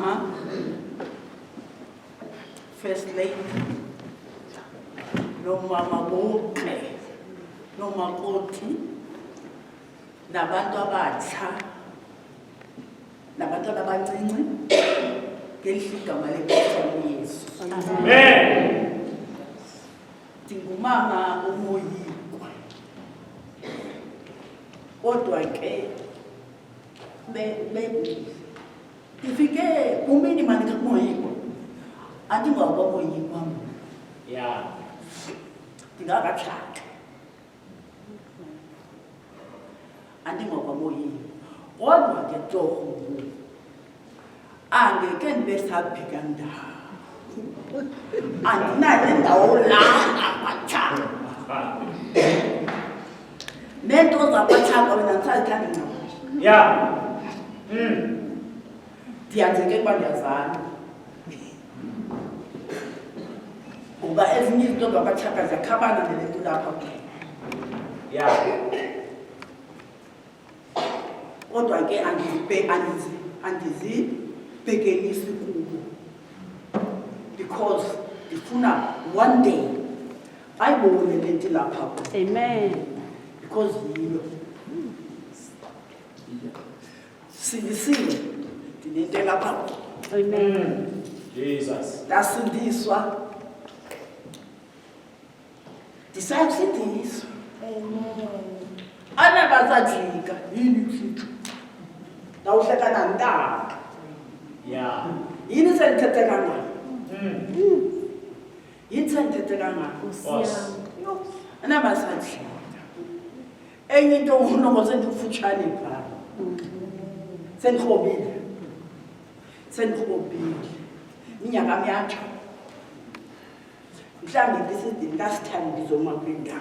Mama, First Lady, no Mama Boke, no Makoti, nabantu abatsha, nabantu abancinci, ngelihligama lenkosi Yesu. Amen. Ndingumama uMoyikwa. Kodwa ke ndifike kumini mani kaMoyikwa. Andingaba Moyikwa. Yeah. Ndingakatshata. Andingaba Moyikwa. Kodwa ke torho. Angeke ndibe sabheka ndawo. Andinayo indawo la abatshana. Nento zabatshana wena ndisazithanda ncam. Yeah. Ndiyazeke ukuba ndiyazana. Kuba ezinye izinto zabatshana ziyakhabana nale nto lapha kuyo. Yeah. Kodwa ke andizibhekelisi kubo. Because ndifuna one day ayibone le nto lapha kuyo. Amen. Because yilo. Sindisile ndinento lapha kuyo. Amen. Jesus. Ndasindiswa. Ndisayasindiswa. Amen. Anabazajika yini uhlika. Nawuhleka nantaka. Yeah. Yini sendithethe kangaka? Yini sendithethe kangaka? Anabazajika. Enye into unongo sendifutshane phaa. Sendikrobile. Minyaka miyatsho. Mhlawumbi ndisidini kasithani ndizoma kwindawo.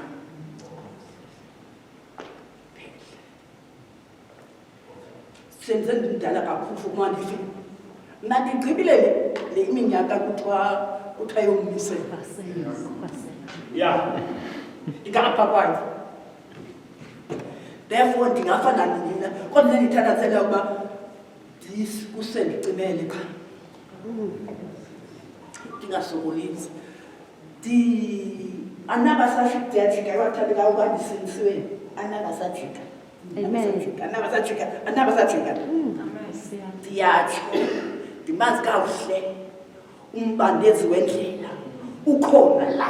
Senze ndimdala kakhulu uma ndifika. Mna ndigqibile le iminyaka kuthiwa yomisela. Yeah. Ndingapha kwayo. Therefore ndingafana nina kodwa ndithandathela ukuba kusendicimele qha. Ndingasokolisi. Anabasajika wathanda ukuba ndisindisiwe. Anabasajika. Amen. Anabasajika. Ndiyatsho ndimazi kakuhle umbandezi wendlela ukhona la.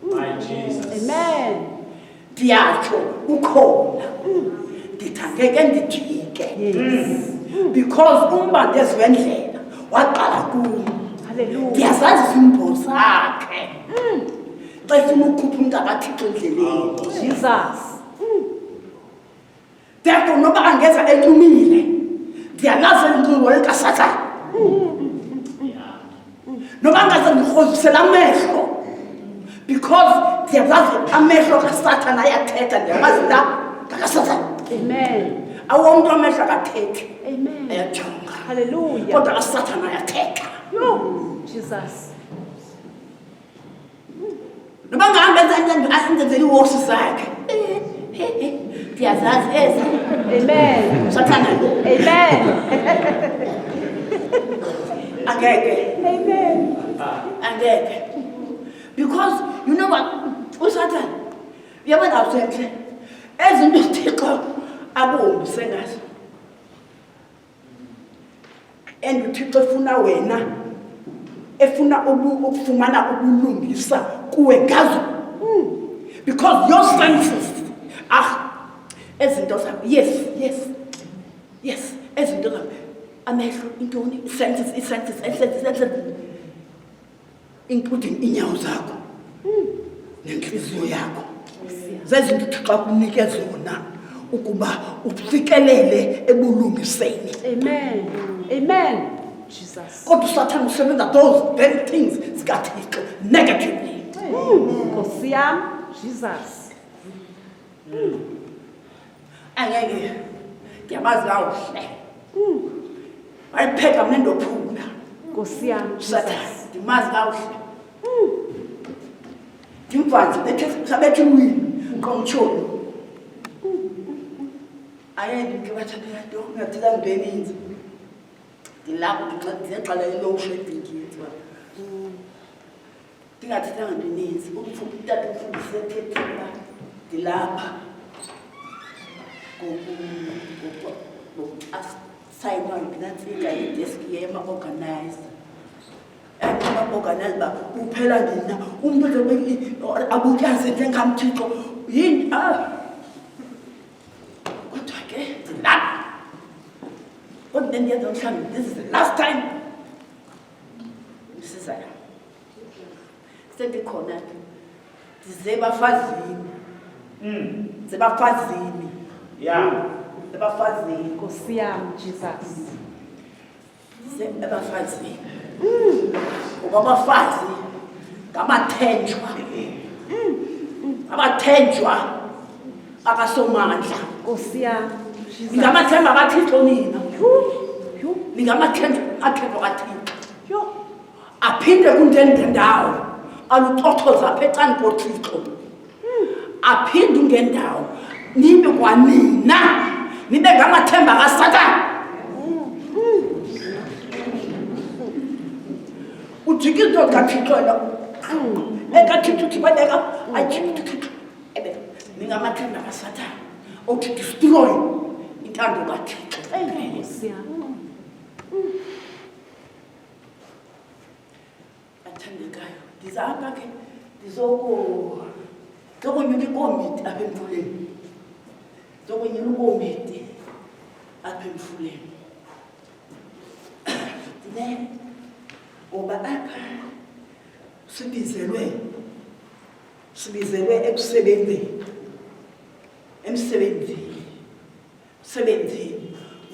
My Jesus. Amen. Ndiyatsho ukhona. Ndithangeke ndijike. Because umbandezi wendlela waqala kuyo. Hallelujah. Ndiyazazi isimbo sakhe. Xa ufuna ukukhupha umuntu akaThixo endleleni. Jesus. Therefore noba angeza encumile ndiyalazi incingo likaSathane. Noba angaze ndirhozisela amehlo because ndiyazazi amehlo kaSathane ayathetha ndiyamazi la ngakaSathane. Amen. Awo umuntu amehlo akathethi. Amen. Ayajonga. Hallelujah. Kodwa kaSathane ayathetha. Jesus. Noba ngangenzeli iwosi zakhe. Ndiyazazi eza. Amen. Sathane. Amen. Angeke. Amen. Angeke. Because you know what? Usathane. Uyabona awusenhle. Ezinto uThixo abombise ngazo. And uThixo efuna wena efuna ukufumana ubulungisa kuwe ngazo. Because your senses ezinto zami. Yes, ezinto zami. Amehlo intoni senses including inyawo zakho nenhliziyo yakho. Zezinto uThixo akunike zona ukuba ufikelele ebulungiseni. Amen. Amen. Jesus. Kodwa uSathane usebenza those very things zikaThixo negatively. Nkosi yami Jesus. Angeke ndiyamazi kakuhle. Wayipheka mnendo phuma. Nkosi yami Sathane ndimazi kakuhle. Ndimvanzi bethe wini ngomtshoni. Ayendi ke bathanda into ngathika ngeninzi. Ngilapho ngiqala low shedding kithi. Ndingathethanga ndininzi utata ufundise ethethiba ngilapha sayinwa nginantsika idesk yema-organize ama-organize uba uphela nina umuntu abutyaze njengamthixo yini kodwa ke ndilapha kodwa ndendiyenza mhlawumbi this is the last time ndisizayo sendikhona ke ndizebafazini zebafazini ebafazini Nkosi yami Jesus. Ebafazini ngoba abafazi ngamathenjwa abathenjwa akasomandla. Nkosi yami Jesus. Ngamathemba kaThixo nina ningamathemba athemba kaThixo aphinde kundendawo aluxoxoza apha ecani koThixo aphinde ungendawo nibe kwanina nibe ngamathemba kaSathane. Ujike into kaThixo ekaThixo uthibeleka ayithixo ningamathemba kaSathane othi destroy intando kaThixo. Nkosi yami. Athandekayo ndizapha ke ndizokonyula ikomiti apha emfuleni ndizokonyula ikomiti apha emfuleni ngoba apha sibizelwe emsebenzini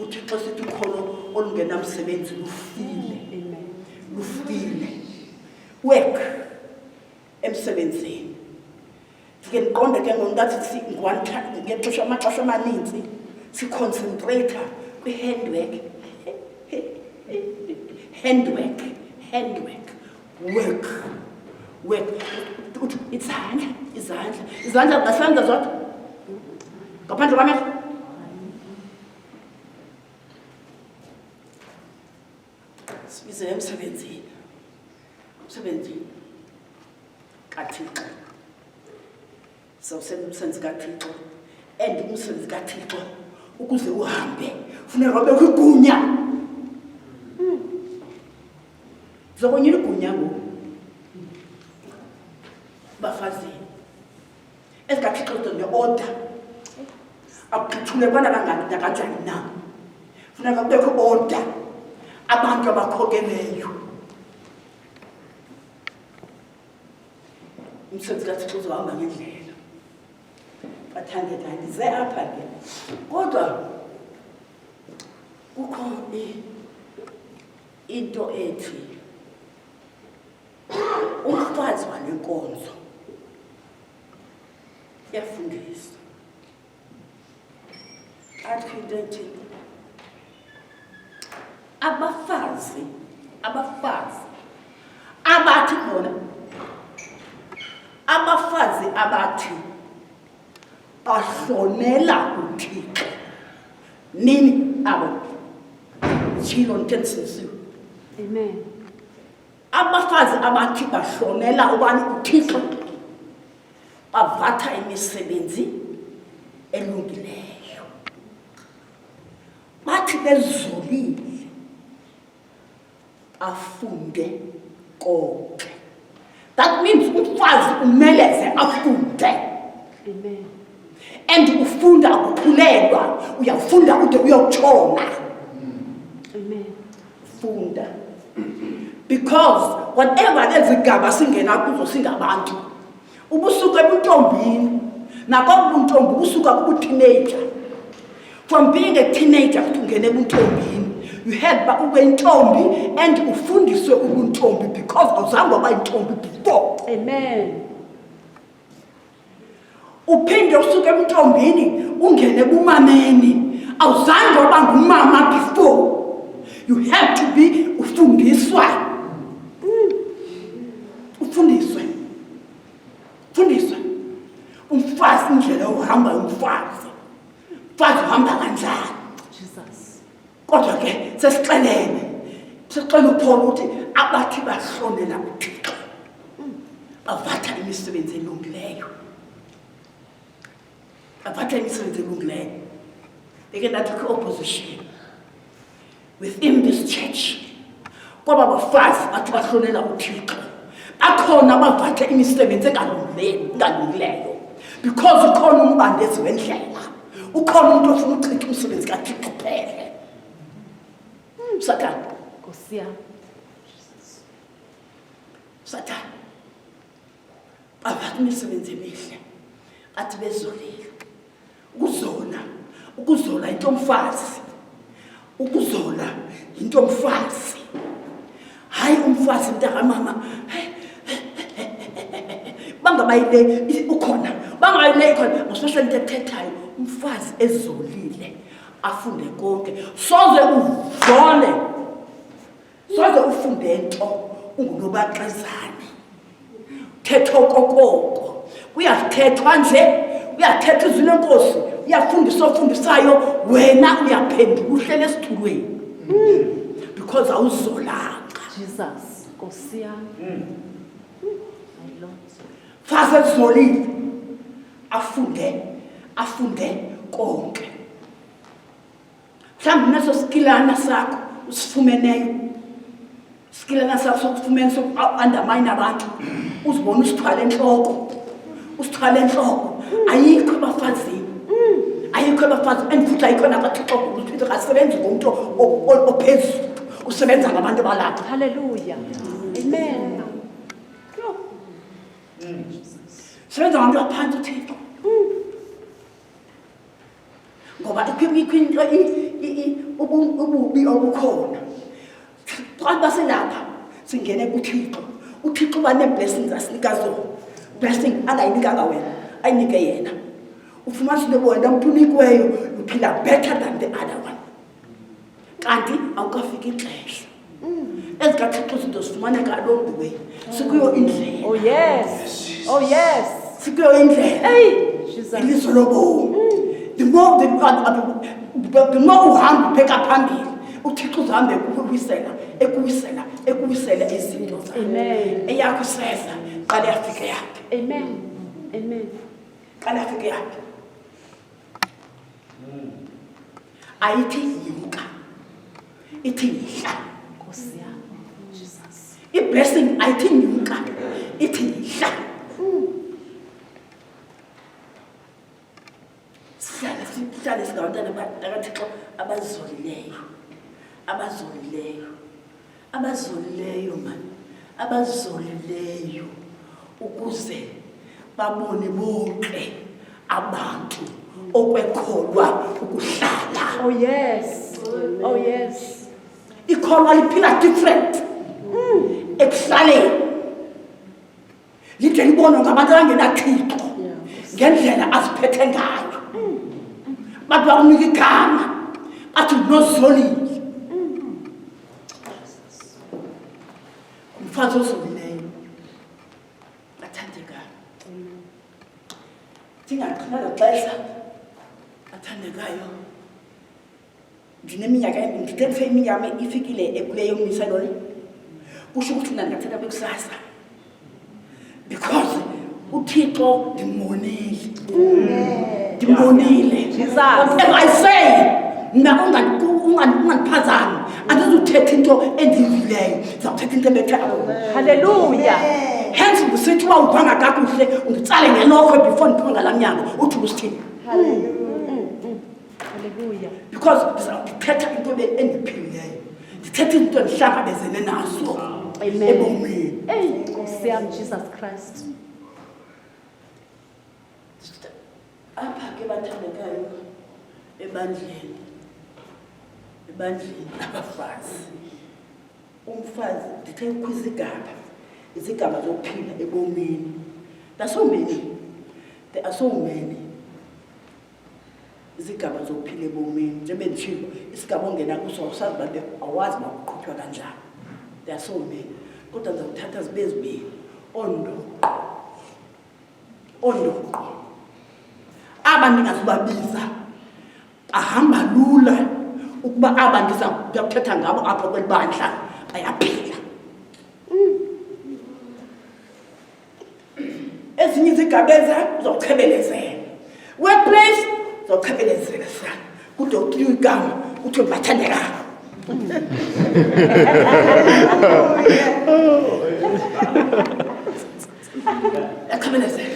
uthi xa sithi ukholo olungenamsebenzi lufile work emsebenzini ndike ndiqonde ke ngokungathi ngexesha amaxesha amaninzi siconcentrate kwi-handwork work izandla ngasenza zodwa ngaphandle kwamehlo. Sibize emsebenzini kaThixo sawusebenzi kaThixo and umsebenzi kaThixo ukuze uhambe funeka ube kwigunya zokonyula igunya ngoku bafazini ezikaThixo ne-order akuphithule kwana kanjani na funeka kubekho order abantu abakhokeleyo. Umsebenzi kaThixo uzohamba ngendlela bathandekayo ndize apha ke kodwa kukho into ethi umfazi wale nkonzo yafundisa athi into ethi abafazi abathi bona abafazi abathi bahlonela uThixo nini abo tshilo ntensisiwe. Amen. Abafazi abathi bahlonela ubani uThixo bavatha imisebenzi elungileyo bathi bezolile afunde konke. That means umfazi umeleze afunde. Amen. And ufunda akukhulelwa uyafunda ude uyotshona. Amen. Funda. Because whatever lezigaba singena kuzo singabantu ubusuka ebuntombini nakobuntombi ubusuka kubuteenager. From being a teenager kungena ebuntombini you had ba ube intombi and ufundiswe ubuntombi because awuzange waba intombi before. Amen. Uphinde usuke emntombini ungene ebumameni awuzange waba ngumama before. You have to be ufundiswa umfazi indlela uhamba umfazi uhamba kanjani. Jesus. Kodwa ke sesixelene khona ukuthi abathi bahlonela uThixo bavatha imisebenzi elungileyo. Bavatha imisebenzi elungileyo. They can take opposition within this church. Kwaba bafazi bathi bahlonela uThixo. Akhona bavatha imisebenzi engalungileyo. Because ukhona umbandezi wendlela. Ukhona umuntu ofuna ukuchitha umsebenzi kaThixo kuphela. Satan. Nkosi yami. Satan. Bavatha imisebenzi emihle. Athi bezolile. Ukuzola into umfazi. Ukuzola into umfazi. Hayi umfazi mntaka mama. Bangabayile ukhona. Bangabayile ikhona. Especially into ethethayo umfazi ezolile afunde konke. Soze uvole. Soze ufunde into ungunobaxezane. Thetho kokoko. Uyathethwa nje. Uyathetha izwi lenkosi. Uyafundisa ofundisayo wena uyaphendula uhlele esithulweni. Because awuzolanga. Jesus, Nkosi yami. My Lord. Faze ezolile afunde konke. Mhlawumbe naso skilana sakho usifumeneyo. Skilana sakho sokufumene undermine abantu. Uzibona usithwala enhloko. Usithwala enhloko. Ayikho abafazini. Ayikho abafazi enfuthi ayikho nabathixo ukuthi akasebenzi ngomuntu ophezulu. Usebenza ngabantu balapha. Hallelujah. Amen. Sebenza ngabantu aphansi uThixo. Ngoba ikwinto ububi obukhona. Xa baselapha singene kuThixo. uThixo bane-blessings asinika zona. Blessing angayinikanga wena, ayinike yena. Ufumanise wena umuntu unikweyo uphila better than the other one. Kanti awukafika ixesha. EzikaThixo izinto zifumaneka along the way. Sikuyo indlela. Oh yes. Oh yes. Sikuyo indlela. Hey, Jesus. Ilizwe lobomi. The more uhamba ubheka phambili, uThixo uzahambe ekuwisela izinto zakho. Amen. Eyakho sesa qale yafike yakhe. Amen. Amen. Qale yafike yakhe. Ayithi yinka. Ithi yihla. Nkosi yami. Jesus. I-blessing ayithi yinka. Ithi yihla. Sihlale singabantwana bakaThixo abazolileyo mani, abazolileyo ukuze babone bonke abantu okwekholwa ukuhlala. Oh yes. Oh yes. Ikholwa liphila different. Ekuhlaleni lithi libonwa ngabantu abangenaThixo ngendlela aziphethe ngayo. Bathi bakunika igama bathi nozolile. Umfazi ozolileyo athandekayo. Thingaqhina xesha athandekayo. Ndineminyaka ndithethe iminyaka ifikile ekuleyo miselo le. Kusho ukuthi mina ndingathetha bekusasa. Because uThixo ndimonile. Ndimonile. Jesus. Whatever I say, mina ungandiphazami. Andizuthetha into endiyivileyo. Ndizawuthetha into ebethe abo. Hallelujah. Hence usithi uba ubhanga kakuhle unditsale ngelokho before ndiphuma ngalamnyango uthi usithini. Hallelujah. Because ndithetha into endiphilileyo. Ndithetha into endihlangabezene nazo. Amen. Ebomini. Nkosi yami Jesus Christ. Apha ke bathandekayo ebandleni abafazi. Umfazi ndithe izigaba zokuphila ebomini. There are so many izigaba zokuphila ebomini. Njengoba nditshilo isigaba ongena kuso awusazi babe awazi bakuqhutywa kanjani. There are so many. Kodwa ndizawuthatha zibe zibini. Ondoqo. Aba ndingazibabiza bahamba lula ukuba aba ndizakuthetha ngabo apha kwelibandla bayaphila. Ezinye izigabeza zokuchebelezela. Workplace zokuchebelezela sana. Kude uthiywe igama uthi bathandeka. Echebelezela.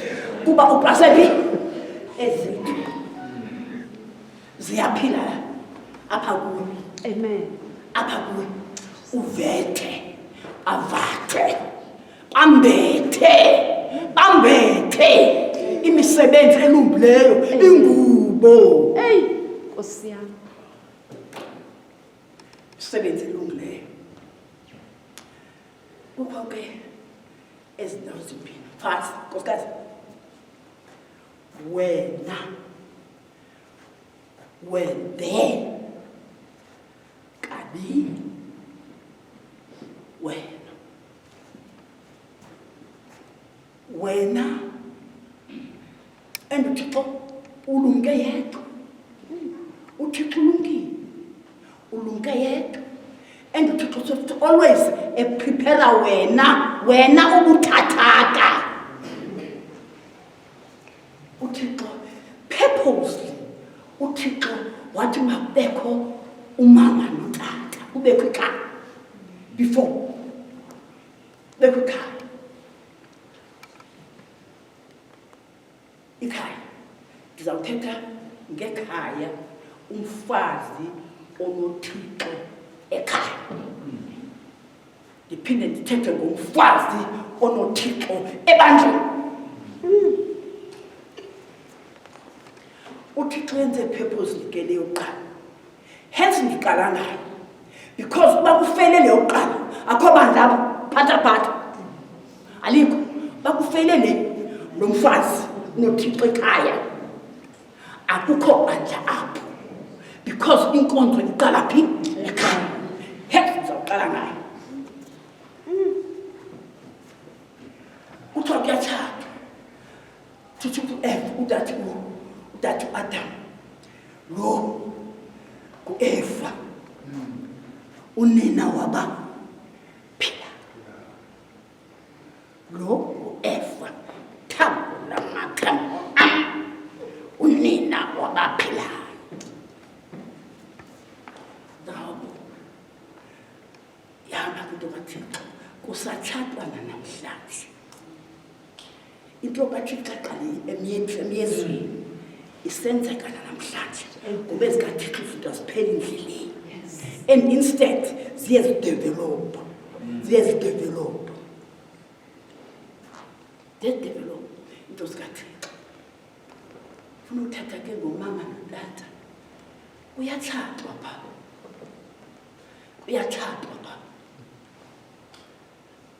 Kuba upasephi ezinto ziyaphila apha kuwe. Amen. Apha kuwe uvethe avathe bambethe imisebenzi elungileyo ingubo. Hey, Nkosi yami. Imisebenzi elungileyo. Kukho ke ezindawo zimbini. First, nkosikazi, wena wende kabini wena and uThixo ulumke yedwa. uThixo ulumke yedwa and uThixo always prepare wena ubuthathaka. uThixo purposely uThixo wathi mabekho umama notata ubekho ekhaya before bekho ekhaya ndizawuthetha ngekhaya umfazi onoThixo ekhaya. Ndiphinde ndithethe ngomfazi onoThixo ebandleni. uThixo yenze purposely ke leyo qala. Hence ndiqala ngayo because uba kufeyile leyo qala akho bandla phatha alikho. Bakufeyile lo mfazi noThixo ekhaya akukho bandla apho because inkonzo iqala phi ekhaya. Hence ndizawuqala ngayo. Kuthiwa kuyatshata thuthi udade uAdam lo kuEva unina wabaphila. Lo kuEva thambo lamathambo unina wabaphila. Ngabo yaba into kaThixo kusatshatwa namhlanje. Into kaThixo qale emyezweni isenzeka namhlanje ngoba ezikaThixo izinto ziphela endleleni. And instead ziyazidevelop into zikaThixo. Funa uthatha ke ngomama notata uyatshatwa pha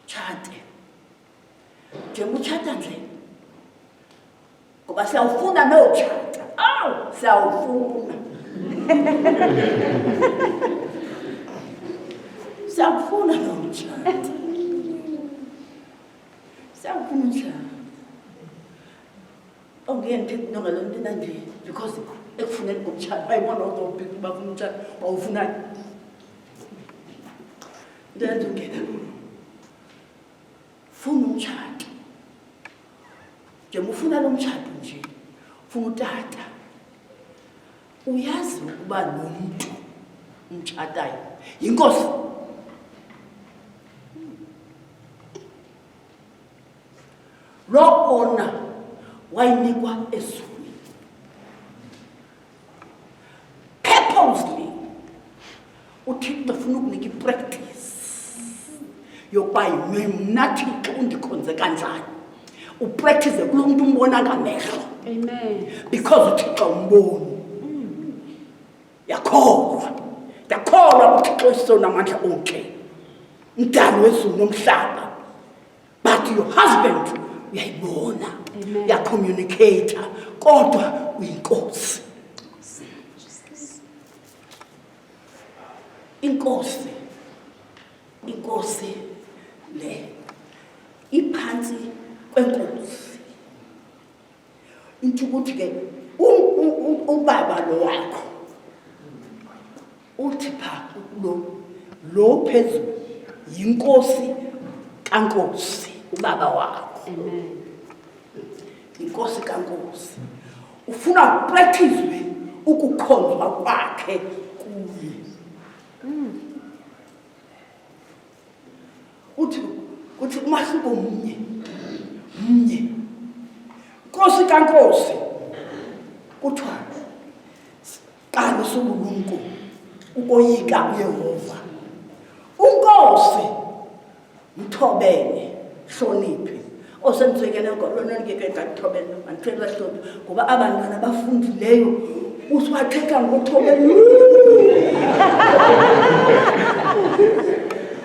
tshate njengoba utshata nje ngoba siyawufuna notshata. Siyawufuna notshata. Siyawufuna utshata. Ngeke nongalo nto nanje because ekufuneka ngokutshata bayibona uzobheka bafuna utshata bawufunayo. Ndiyazongena funa umtshato. Njengoba ufuna lo mtshato nje funa utata uyazi ukuba lo muntu umtshatayo yinkosi. Lo ona wayinikwa ezulwini purposely. uThixo ufuna ukunika ipractice yokuba mna Thixo undikhonze kanjani. Upractice kulo muntu umbona ngamehlo. Amen. Because uThixo umboni. Yakholwa uThixo isona amandla onke mdali wezulu nomhlaba. But your husband uyayibona, uyacommunicate kodwa uyinkosi. Inkosi le iphansi kwenkosi. Into ukuthi ke ubaba lo wakho uthi pha lo phezulu yinkosi kaNkosi ubaba wakho. Amen. Inkosi kaNkosi. Ufuna ukupractice ukukhonzwa kwakhe kuye. Uthi umahluko munye. Nkosi kaNkosi. Kuthiwa qala sobulungu ukoyika uYehova. Unkosi mthobele hloniphe. Osemthekele ngolona ngeke ngathobela manthela hloniphe ngoba abantwana bafundileyo uswathetha ngothobela.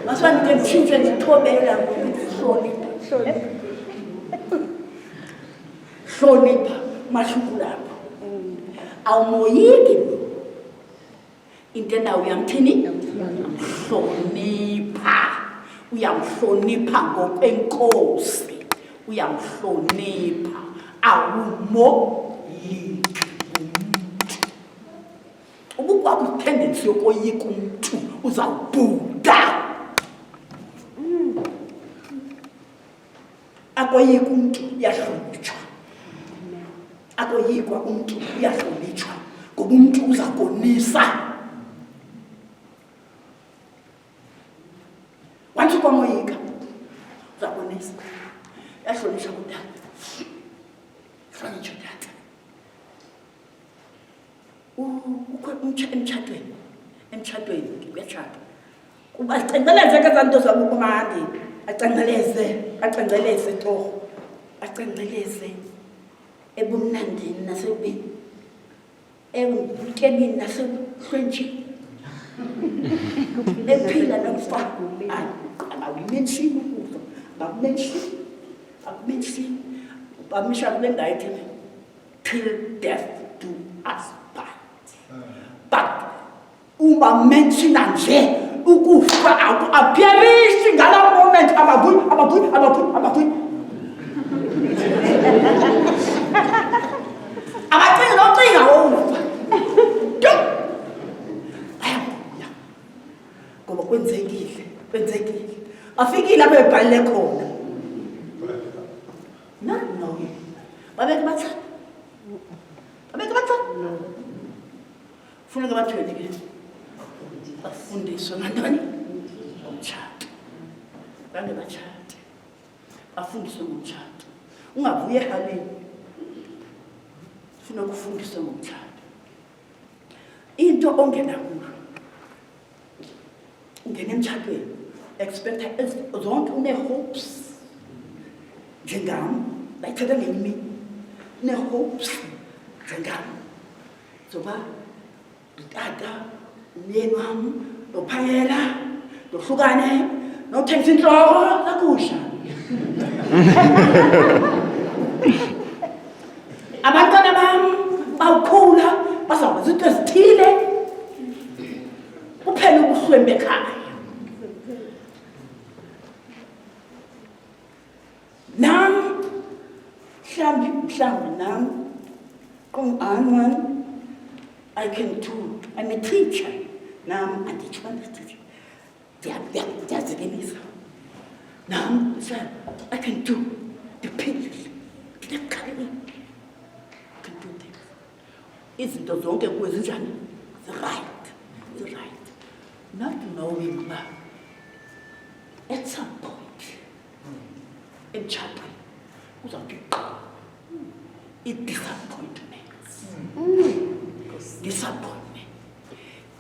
Maswani ke children ngithobela ngokuhlonipha. Hlonipha mahluko lapho. Awumoyiki into nawe uyamthini? Hlonipha. Uyamhlonipha ngokwenkosi. Uyamhlonipha. Awumoyiki umuntu. Ubukwakho tendency yokoyika umuntu uzawubhuda. Akoyika umuntu uyahlonitshwa. Akoyikwa umuntu uyahlonitshwa ngoba umuntu uzakonisa. Wathi kwamoyika uzakonisa. Yahlonitshwa kudala. Hlonitshwa tata. Emtshadweni kuyatshata. Kuba acengeleze ke zanto zabo kumandi. Acengeleze torho. Acengeleze ebumnandini nasebeni. Ebutyebini nasehlwenjini. Ephila nomfana. Akumenshini ukufa. Akumenshini. Bamisha kule ndawo ithi till death do us part. But uma menshina nje ukufa appearishi ngala moment ababuyi. Abacinga nocinga ukufa. Ayabuya. Ngoba kwenzekile. Afikile lapho ebhalile khona. No. Babeke bathanda. Funeka bathweni ke. Bafundiswe ngantoni? Ngomtshato. Bande batshate. Bafundiswe ngomtshato. Ungavuye ehaleni. Funeka ufundiswe ngomtshato. Into ongena kuyo. Ungena emtshatweni. Expect zonke une-hopes. Njengami. Bayithetha ngenye imini. Ne-hopes. Njengami. Zoba utata umyeni wami nophangela nohlukane nothengisa inhloko nakusha. Abantwana bami bawukhula bazakwazi into ezithile kuphela ubuhlwembe ekhaya. Nami mhlambi nami kung-anwan I can do. I'm a teacher. Now I'm a teacher. Now I can do the pictures, the coloring. I can do things. Izinto zonke kwezinjani? The right. Not knowing that at some point in chapter, it disappointments.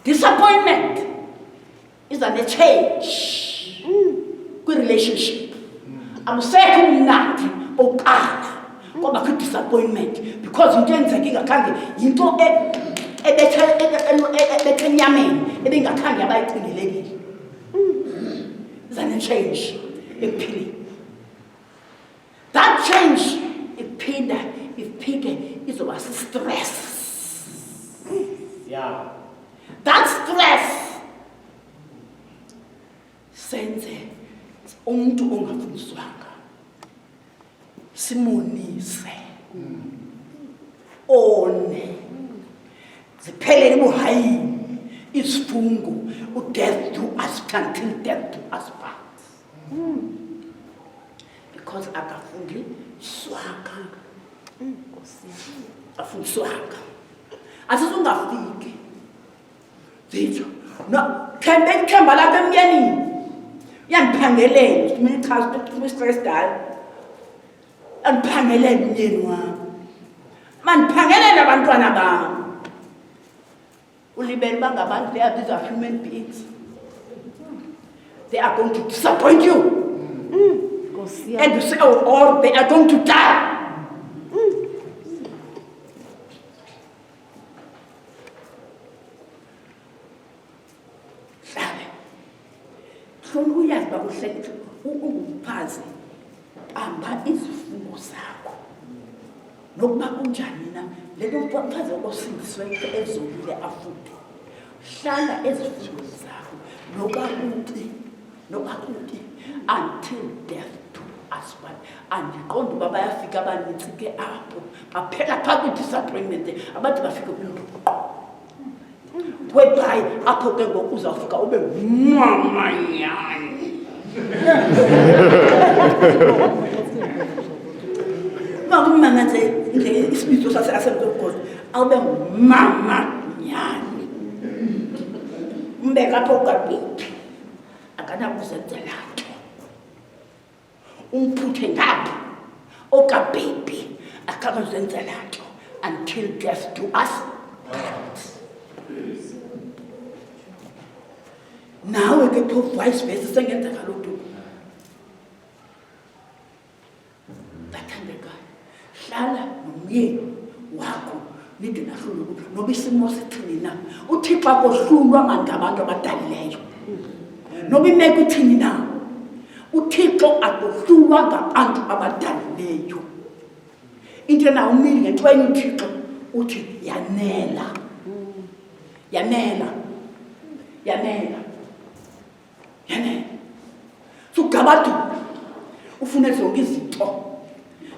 Disappointment is a change. Good relationship. I'm saying that ngoba ku disappointment because into enzekile kange into ebethenyameni ebengakhange abayicingelekile. Is a change ephilile. That change iphinde izoba stress. Yeah. That stress senze umuntu ongafundiswanga simonise one ziphelele buhayini isifungo death to us until death to us part. Because akafundi swaka. Afundi swaka. Asizungafiki. Zitho. No, themba lapha emyanini. Yangiphangelela, mina cha stress dala. Angiphangelela umyeni wami. Maniphangelela abantwana bami. Ulibele bangabantu, these are human beings. They are going to disappoint you. And you say, or they are going to die. Hlolo uyazi bakuhleli unguphazi amba izifungo zakho nokuba kunjani na lento mphazi okosindiswe ezolile afuthi hlala ezifungo zakho nokuba kunti until death do us part andiqonda uba bayafika abanintsi ke apho baphela phaa kwi-disappointment abathi bafike kwindoqo whereby apho ke ngoku uzawufika ube mamanyani makumangathe indlela isibitso sasemgogogo awube ngumamanyani umbeka apho ukabhiphi akanakuzenzela nto umphuthe ngapha okabhiphi akanakuzenzela nto until death do us part. Nawe ke phofu vice versa sengenzeka lo nto bathandekayo hlala nomyeni wakho nide nahlule noba isimo sithini na uthixo akohlulwa ngabantu abadalileyo noba imeko ithini na uthixo akohlulwa ngabantu abadalileyo into na umili ngento enye uthixo uthi yanela sugabadu ufune zonke izinto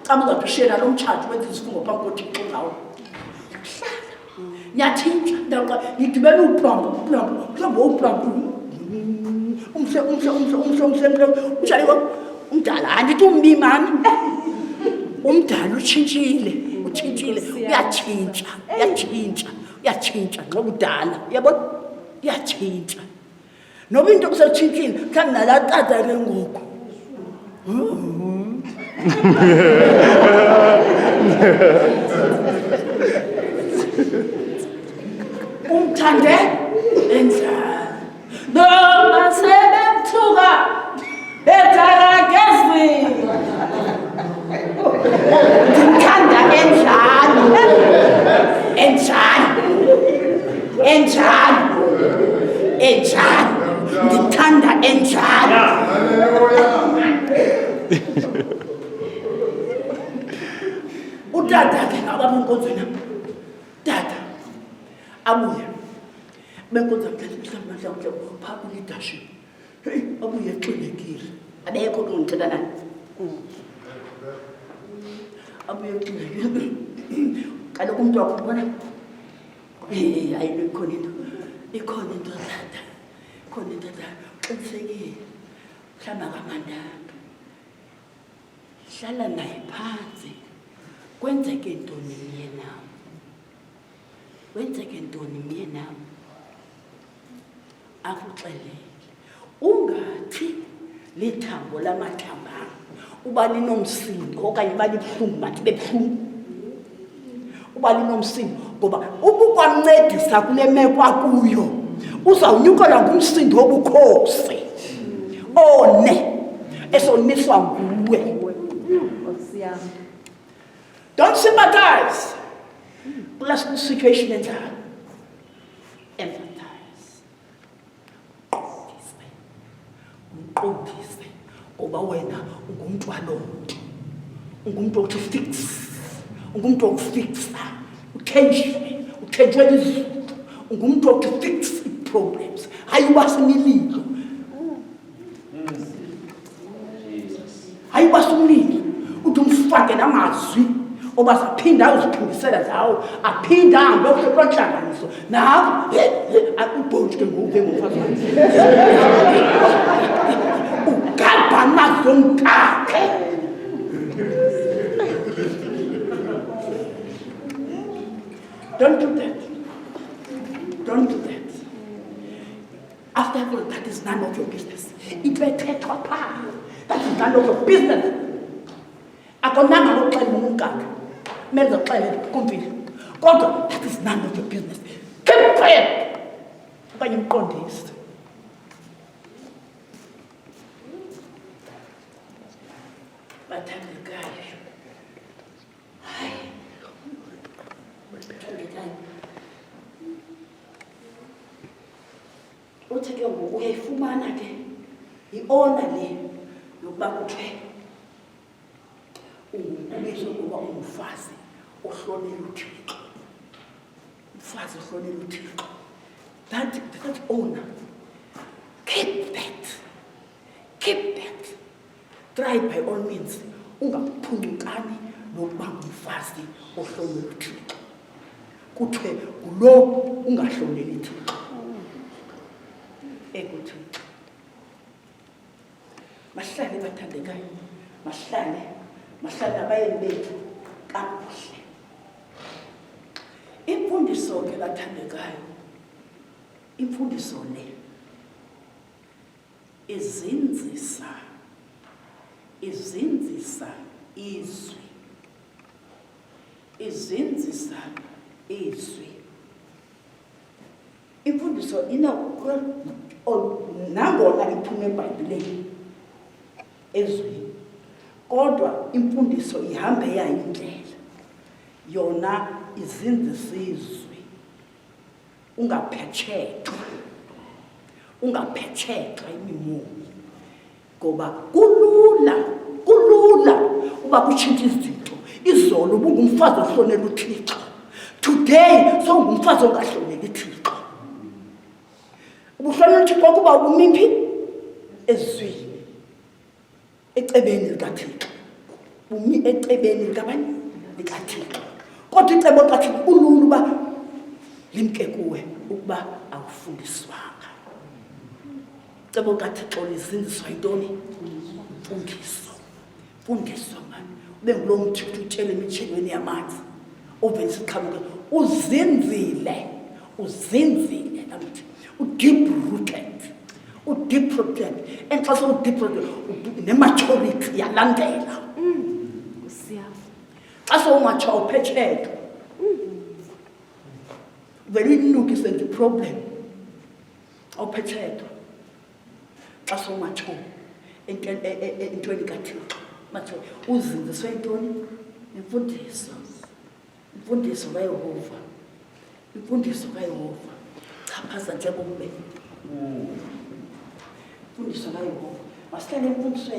xa uzawushela lo mtshato wenza izifungo phambi kothixo ngawo hlala nyatshintsha ndaqa ngidibele umhle umshali umdala andithi umbi mani umdala utshintshile uyatshintsha ngoba udala yabona uyatshintsha noba into kusatshintshile mhlawumbi nalaa tata ke ngoku umthande enjani noma sebemthuka etakagezini ndimthanda enjani ndithanda enjani utata ke ngabapha enkonzweni tata abuye benkonza mhlawumbe phaa kwi-leadership heyi abuye exinekile abekho ke ndithetha nani abuye exinekile kaloku umntu wakubona hayi ikhona into tata qinisekile mhlawumbi akamandathu hlala naye phansi kwenzeke ntoni myena akuxelele ungathi lithambo lamathambanga uba linomsindo okanye uba libuhlungu bathi bebuhlungu uba linomsindo ngoba ubukwamncedisa kule meko akuyo uzawunyukelwa ngumsindo wobukhosi esoniswa nguwe. Don't sympathize. Bless the situation in time. Empathize. Uqondise ngoba wena ungumntu walonto. Ungumntu okufix. Ungumntu okufixa. Uthenjwe izinto. Ungumntu okufix problems. Hayi wasimililo. Hayi wasumlilo. Uthi umfake namazwi oba saphinda uziphindisela zawo aphinda ahambe okwenhlanganiso nawo akubhonje ke ngoku ngomfazi ugaba ungaze umthathe. Don't do that. Don't do that. After all, that is none of your business. It may take a part. That is none of your business. Akonanga ngoxela umngaka. Menza xele kumvile. Kodwa that is none of your business. Keep quiet. Okanye umqondisi. Bathandekayo. Hayi. Bathandekayo. Uthi ke ngoku uyayifumana ke i-honor le yokuba kuthiwe ubizwa ukuba ungumfazi ohlonela uThixo. Umfazi ohlonela uThixo. That honor. Keep that. Keep that. Try by all means. Ungaphuncukani nokuba ngumfazi ohlonela uThixo. Kuthiwe ngulo ungahloneli uThixo. Ekuthixo. Mahlale bathandekayo. Mahlale abayeni bethu kakuhle. Imfundiso ke bathandekayo. Imfundiso le izinzisa izwi. Izinzisa izwi. Imfundiso nangona iphume eBhayibhileni ezwini, kodwa imfundiso ihambe yayo indlela. Yona izinzisa izwi. Ungaphetshethwa imimoya. Ngoba kulula uba kutshintshe izinto. Izolo ubungumfazi ohlonela uThixo. Today sowungumfazi ongahloneli uThixo. Ubuhlonela uThixo kuba ubumiphi ezwini. Ecebeni likaThixo. Bumi ecebeni likabani? LikaThixo. Kodwa icebo likaThixo kulula uba limke kuwe ukuba awufundiswanga. Icebo likaThixo lizinziswa yintoni? Fundiso mani. Ube ngulo mthi utshele emitshelweni yamanzi. Ovela isiqhamuke uzinzile namthi deep rooted. And xa deep rooted ne-maturity yalandela. Xa sowumatsha uphetshethwa. Vele uyinukise nje problem. Awuphetshethwa. Xa sowumatsha entweni kaThixo. Matsho uzinziswe yintoni? Imfundiso kaYehova. Imfundiso kaYehova. Chaphaza njengobe. Imfundiso kaYehova. Masihlale emfundisweni.